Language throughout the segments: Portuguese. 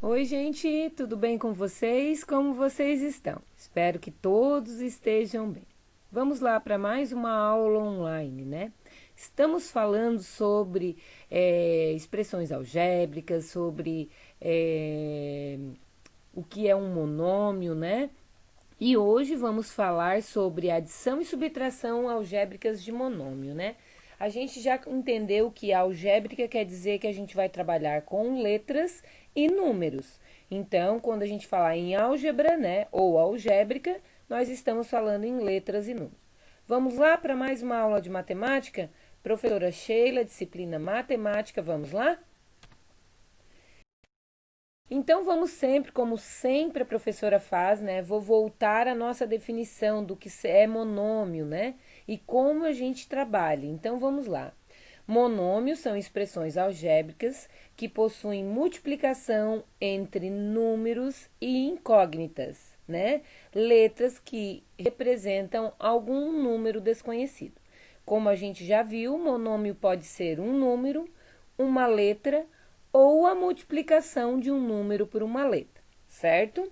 Oi, gente, tudo bem com vocês? Como vocês estão? Espero que todos estejam bem. Vamos lá para mais uma aula online, né? Estamos falando sobre expressões algébricas, sobre eh, o que é um monômio, né? E hoje vamos falar sobre adição e subtração algébricas de monômio, né? A gente já entendeu que a algébrica quer dizer que a gente vai trabalhar com letras e números. Então, quando a gente falar em álgebra, né, ou algébrica, nós estamos falando em letras e números. Vamos lá para mais uma aula de matemática? Professora Sheila, disciplina matemática, vamos lá? Então vamos sempre, como sempre a professora faz, né? Vou voltar à nossa definição do que é monômio, né? E como a gente trabalha. Então vamos lá. Monômios são expressões algébricas que possuem multiplicação entre números e incógnitas, né? Letras que representam algum número desconhecido. Como a gente já viu, monômio pode ser um número, uma letra ou a multiplicação de um número por uma letra, certo?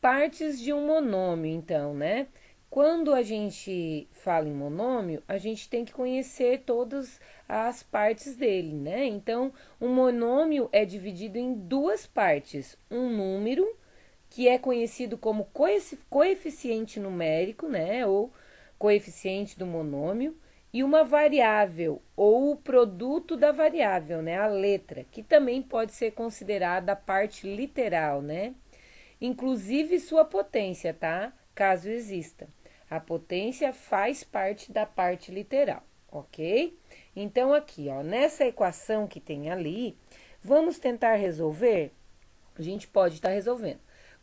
Partes de um monômio, então, né? Quando a gente fala em monômio, a gente tem que conhecer todas as partes dele, né? Então, um monômio é dividido em duas partes: um número, que é conhecido como coeficiente numérico, né? Ou coeficiente do monômio, e uma variável, ou o produto da variável, né? A letra, que também pode ser considerada a parte literal, né? Inclusive sua potência, tá? Caso exista. A potência faz parte da parte literal, ok? Então, aqui, ó, nessa equação que tem ali, vamos tentar resolver? A gente pode estar resolvendo.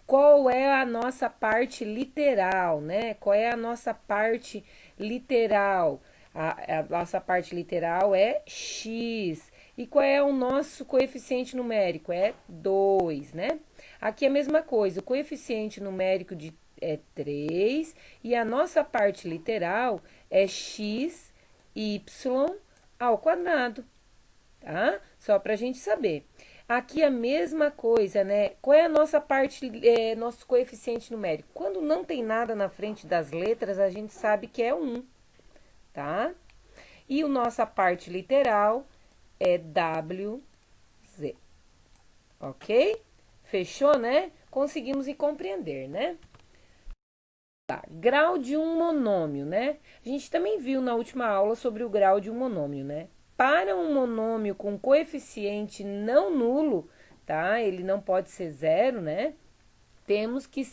Qual é a nossa parte literal, né? Qual é a nossa parte literal? A nossa parte literal é x. E qual é o nosso coeficiente numérico? É 2, né? Aqui é a mesma coisa, o coeficiente numérico é 3 e a nossa parte literal é x, y ao quadrado, tá? Só para a gente saber. Aqui a mesma coisa, né? Qual é a nossa parte, nosso coeficiente numérico? Quando não tem nada na frente das letras, a gente sabe que é 1, tá? E a nossa parte literal é WZ, ok? Fechou, né? Conseguimos compreender, né? Tá, grau de um monômio, né? A gente também viu na última aula sobre o grau de um monômio, né? Para um monômio com coeficiente não nulo, tá? Ele não pode ser zero, né? Temos que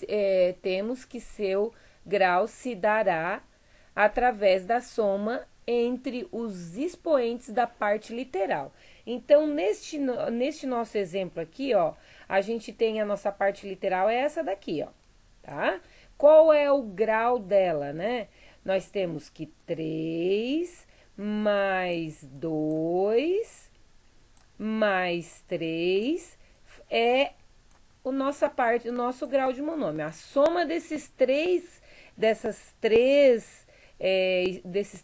seu grau se dará através da soma entre os expoentes da parte literal. Então, neste nosso exemplo aqui, ó, a gente tem a nossa parte literal, é essa daqui, ó, tá? Qual é o grau dela, né? Nós temos que 3 mais 2 mais 3 é o nosso grau de monômio. A soma desses três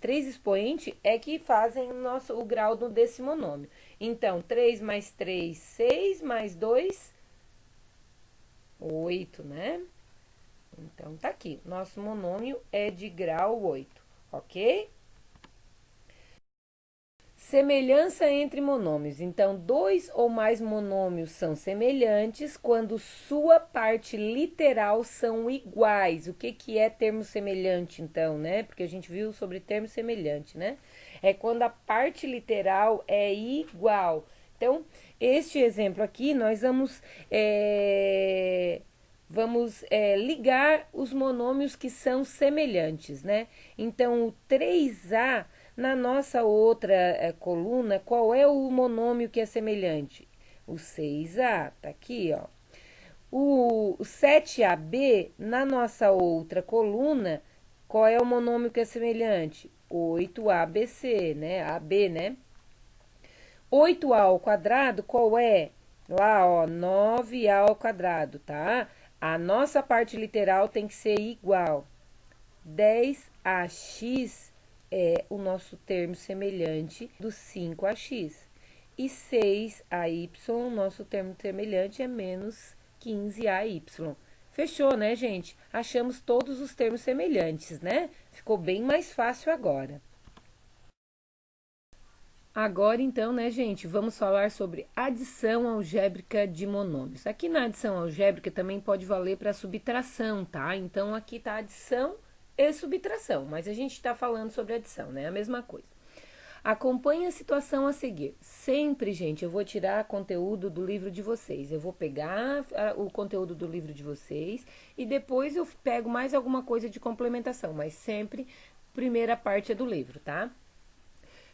expoentes é que fazem o grau desse monômio. Então, 3 mais 3, 6, mais 2, 8, né? Então, tá aqui. Nosso monômio é de grau 8, ok? Semelhança entre monômios. Então, dois ou mais monômios são semelhantes quando sua parte literal são iguais. O que é termo semelhante, então, né? Porque a gente viu sobre termo semelhante, né? É quando a parte literal é igual. Então, este exemplo aqui, nós vamos ligar os monômios que são semelhantes, né? Então, o 3A na nossa outra coluna, qual é o monômio que é semelhante? O 6A, tá aqui, ó. O 7AB, na nossa outra coluna, qual é o monômio que é semelhante? 8ABC, né? AB, né? 8A ao quadrado, qual é? Lá, ó, 9A ao quadrado, tá? A nossa parte literal tem que ser igual. 10AX é o nosso termo semelhante do 5AX. E 6AY, nosso termo semelhante, é menos 15AY. Fechou, né, gente? Achamos todos os termos semelhantes, né? Ficou bem mais fácil agora. Agora, então, né, gente, vamos falar sobre adição algébrica de monômios. Aqui na adição algébrica também pode valer para subtração, tá? Então, aqui tá adição e subtração, mas a gente está falando sobre adição, né? A mesma coisa. Acompanhe a situação a seguir. Sempre, gente, eu vou tirar conteúdo do livro de vocês. Eu vou pegar o conteúdo do livro de vocês e depois eu pego mais alguma coisa de complementação, mas sempre primeira parte é do livro, tá?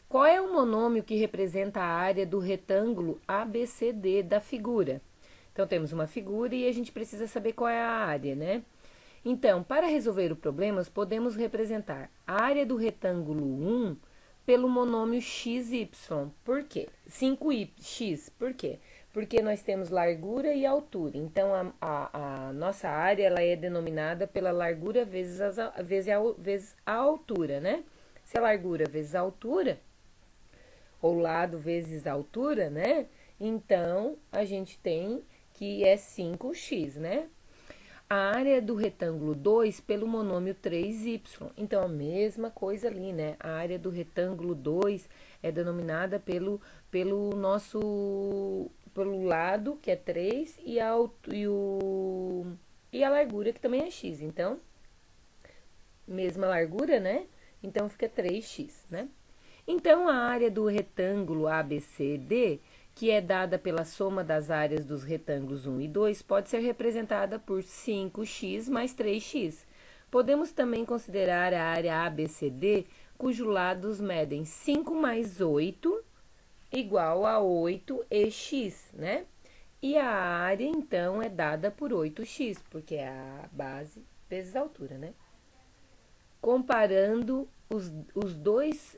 Qual é o monômio que representa a área do retângulo ABCD da figura? Então, temos uma figura e a gente precisa saber qual é a área, né? Então, para resolver o problema, podemos representar a área do retângulo 1 pelo monômio xy. Por quê? 5x. Por quê? Porque nós temos largura e altura. Então, a nossa área ela é denominada pela largura vezes a altura, né? Se a largura vezes a altura, ou lado vezes a altura, né? Então, a gente tem que é 5x, né? A área do retângulo 2 pelo monômio 3y. Então, a mesma coisa ali, né? A área do retângulo 2 é denominada pelo lado, que é 3, e a largura, que também é x. Então, mesma largura, né? Então, fica 3x, né? Então, a área do retângulo ABCD, que é dada pela soma das áreas dos retângulos 1 e 2, pode ser representada por 5x mais 3x. Podemos também considerar a área ABCD, cujos lados medem 5 mais 8, igual a 8x, né? E a área, então, é dada por 8x, porque é a base vezes a altura, né? Comparando os dois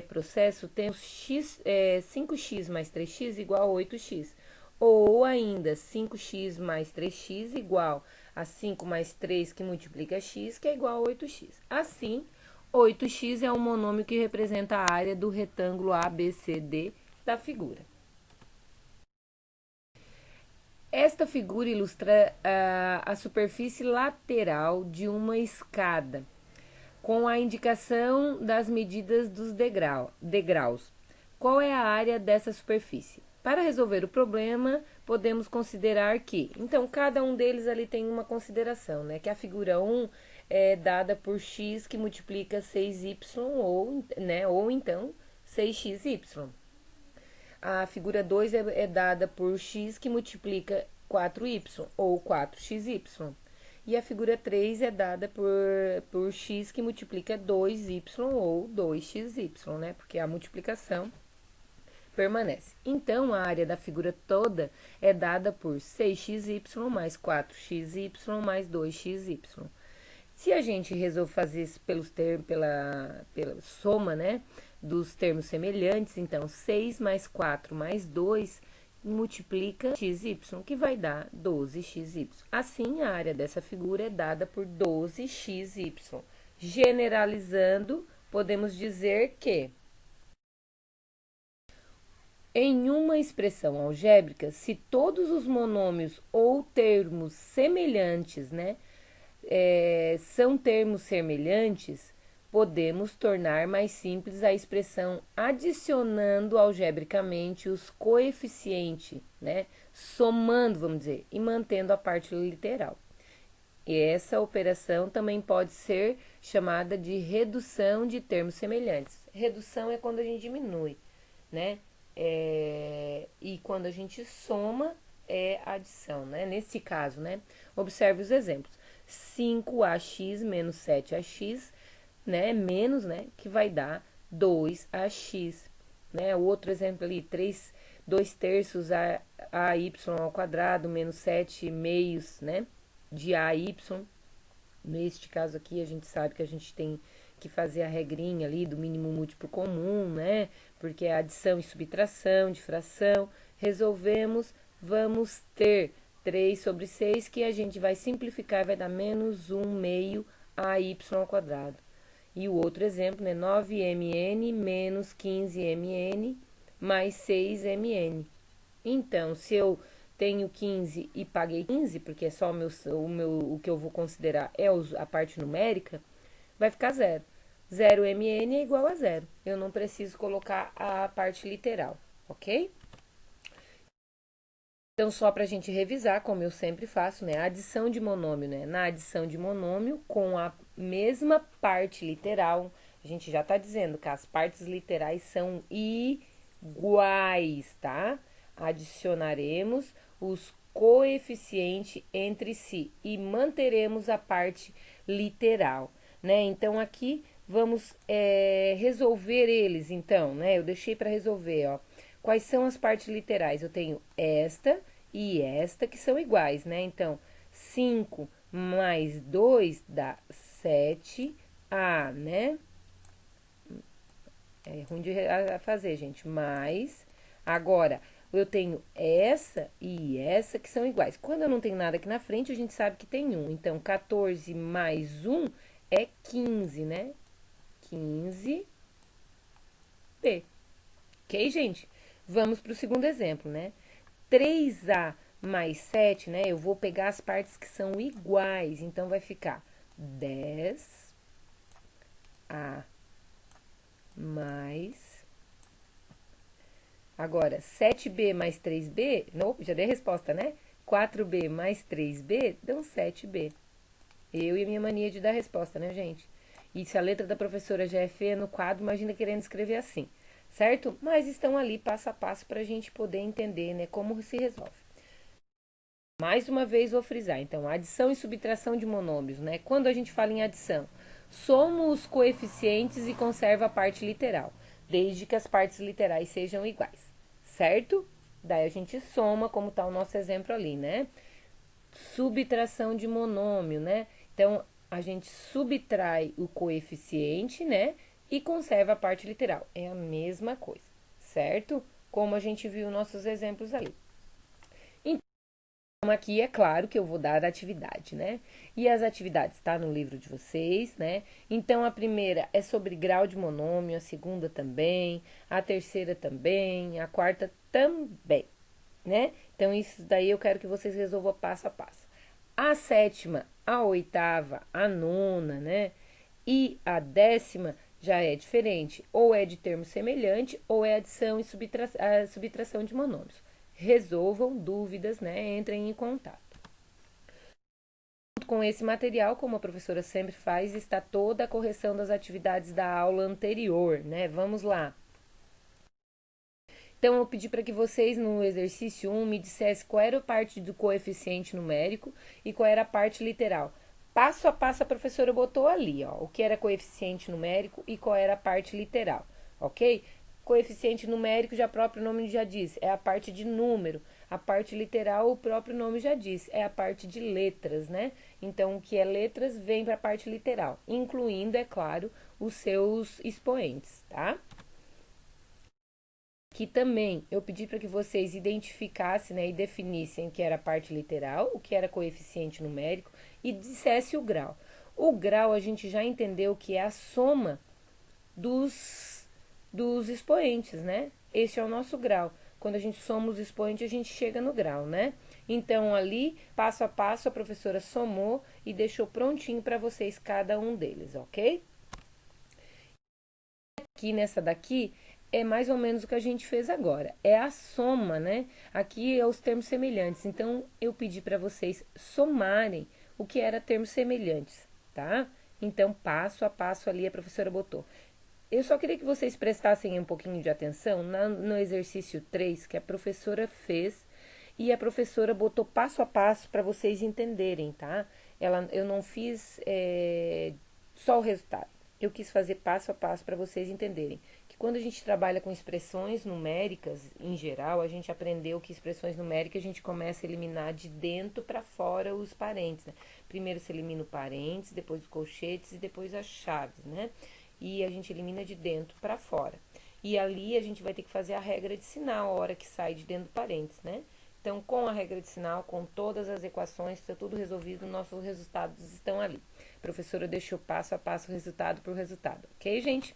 processos, temos 5x mais 3x igual a 8x. Ou ainda, 5x mais 3x igual a 5 mais 3 que multiplica x, que é igual a 8x. Assim, 8x é um monômio que representa a área do retângulo ABCD da figura. Esta figura ilustra a superfície lateral de uma escada, com a indicação das medidas dos degraus. Qual é a área dessa superfície? Para resolver o problema, podemos considerar que, então, cada um deles ali tem uma consideração, né? Que a figura 1 é dada por x que multiplica 6y ou então 6xy. A figura 2 é dada por x que multiplica 4y ou 4xy. E a figura 3 é dada por x que multiplica 2y ou 2xy, né? Porque a multiplicação permanece. Então, a área da figura toda é dada por 6xy mais 4xy mais 2xy. Se a gente resolve fazer isso pela soma, né, dos termos semelhantes, então 6 mais 4 mais 2 multiplica xy, que vai dar 12xy. Assim, a área dessa figura é dada por 12xy. Generalizando, podemos dizer que em uma expressão algébrica, se todos os monômios ou termos semelhantes, né, são termos semelhantes, podemos tornar mais simples a expressão adicionando algebricamente os coeficientes, né? Somando, vamos dizer, e mantendo a parte literal. E essa operação também pode ser chamada de redução de termos semelhantes. Redução é quando a gente diminui, né? E quando a gente soma, é adição, né? Nesse caso, né? Observe os exemplos. 5ax menos 7ax, né? Menos, né? Que vai dar 2ax, né? O outro exemplo ali, 2 terços ay ao quadrado menos 7 meios, né? De ay. Neste caso aqui, a gente sabe que a gente tem que fazer a regrinha ali do mínimo múltiplo comum, né? Porque é adição e subtração de fração. Resolvemos, vamos ter 3 sobre 6, que a gente vai simplificar, vai dar menos 1 meio ay ao quadrado. E o outro exemplo, né? 9mn menos 15mn mais 6mn. Então, se eu tenho 15 e paguei 15, porque é só o que eu vou considerar é a parte numérica, vai ficar zero. 0mn é igual a zero. Eu não preciso colocar a parte literal, ok? Então, só para a gente revisar, como eu sempre faço, né? A adição de monômio, né? Na adição de monômio, com a mesma parte literal, a gente já está dizendo que as partes literais são iguais, tá? Adicionaremos os coeficientes entre si e manteremos a parte literal, né? Então, aqui vamos resolver eles, então, né? Eu deixei para resolver, ó. Quais são as partes literais? Eu tenho esta e esta que são iguais, né? Então, 5 mais 2 dá 7A, né? É ruim de fazer, gente. Mais. Agora, eu tenho essa e essa que são iguais. Quando eu não tenho nada aqui na frente, a gente sabe que tem 1. Então, 14 mais 1 é 15, né? 15B. Ok, gente? Vamos para o segundo exemplo, né? 3A mais 7, né? Eu vou pegar as partes que são iguais. Então, vai ficar 10A mais... Agora, 7B mais 3B... Não, já dei a resposta, né? 4B mais 3B dão 7B. Eu e a minha mania de dar resposta, né, gente? E se a letra da professora já é feia no quadro, imagina querendo escrever assim, certo? Mas estão ali passo a passo para a gente poder entender, né, como se resolve. Mais uma vez vou frisar, então, adição e subtração de monômios, né? Quando a gente fala em adição, soma os coeficientes e conserva a parte literal, desde que as partes literais sejam iguais, certo? Daí a gente soma, como está o nosso exemplo ali, né? Subtração de monômio, né? Então, a gente subtrai o coeficiente, né? E conserva a parte literal. É a mesma coisa, certo? Como a gente viu nossos exemplos ali. Então, aqui é claro que eu vou dar a atividade, né? E as atividades tá no livro de vocês, né? Então, a primeira é sobre grau de monômio, a segunda também, a terceira também, a quarta também, né? Então, isso daí eu quero que vocês resolvam passo a passo. A sétima, a oitava, a nona, né? E a décima já é diferente, ou é de termo semelhante, ou é adição e subtração de monômios. Resolvam dúvidas, né? Entrem em contato. Junto com esse material, como a professora sempre faz, está toda a correção das atividades da aula anterior, né? Vamos lá. Então, eu pedi para que vocês, no exercício 1, me dissessem qual era a parte do coeficiente numérico e qual era a parte literal. Passo a passo, a professora botou ali, ó, o que era coeficiente numérico e qual era a parte literal, ok? Coeficiente numérico, já o próprio nome já diz, é a parte de número. A parte literal, o próprio nome já diz, é a parte de letras, né? Então, o que é letras vem para a parte literal, incluindo, é claro, os seus expoentes, tá? Que também eu pedi para que vocês identificassem, né, e definissem o que era a parte literal, o que era coeficiente numérico e dissesse o grau. O grau a gente já entendeu que é a soma dos expoentes, né? Esse é o nosso grau. Quando a gente soma os expoentes, a gente chega no grau, né? Então, ali, passo a passo, a professora somou e deixou prontinho para vocês cada um deles, ok? Aqui nessa daqui é mais ou menos o que a gente fez agora. É a soma, né? Aqui é os termos semelhantes. Então, eu pedi para vocês somarem o que era termos semelhantes, tá? Então, passo a passo ali a professora botou. Eu só queria que vocês prestassem um pouquinho de atenção no exercício 3 que a professora fez e a professora botou passo a passo para vocês entenderem, tá? Eu não fiz só o resultado. Eu quis fazer passo a passo para vocês entenderem que quando a gente trabalha com expressões numéricas, em geral, a gente aprendeu que expressões numéricas a gente começa a eliminar de dentro para fora os parênteses, né? Primeiro se elimina o parênteses, depois os colchetes e depois as chaves, né? E a gente elimina de dentro para fora. E ali a gente vai ter que fazer a regra de sinal a hora que sai de dentro do parênteses, né? Então, com a regra de sinal, com todas as equações, está tudo resolvido, nossos resultados estão ali. A professora deixou passo a passo o resultado por resultado, ok, gente?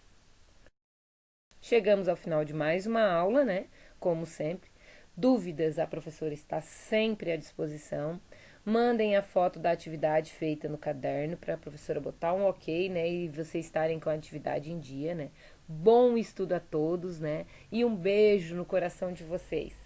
Chegamos ao final de mais uma aula, né? Como sempre. Dúvidas, a professora está sempre à disposição. Mandem a foto da atividade feita no caderno para a professora botar um ok, né? E vocês estarem com a atividade em dia, né? Bom estudo a todos, né? E um beijo no coração de vocês.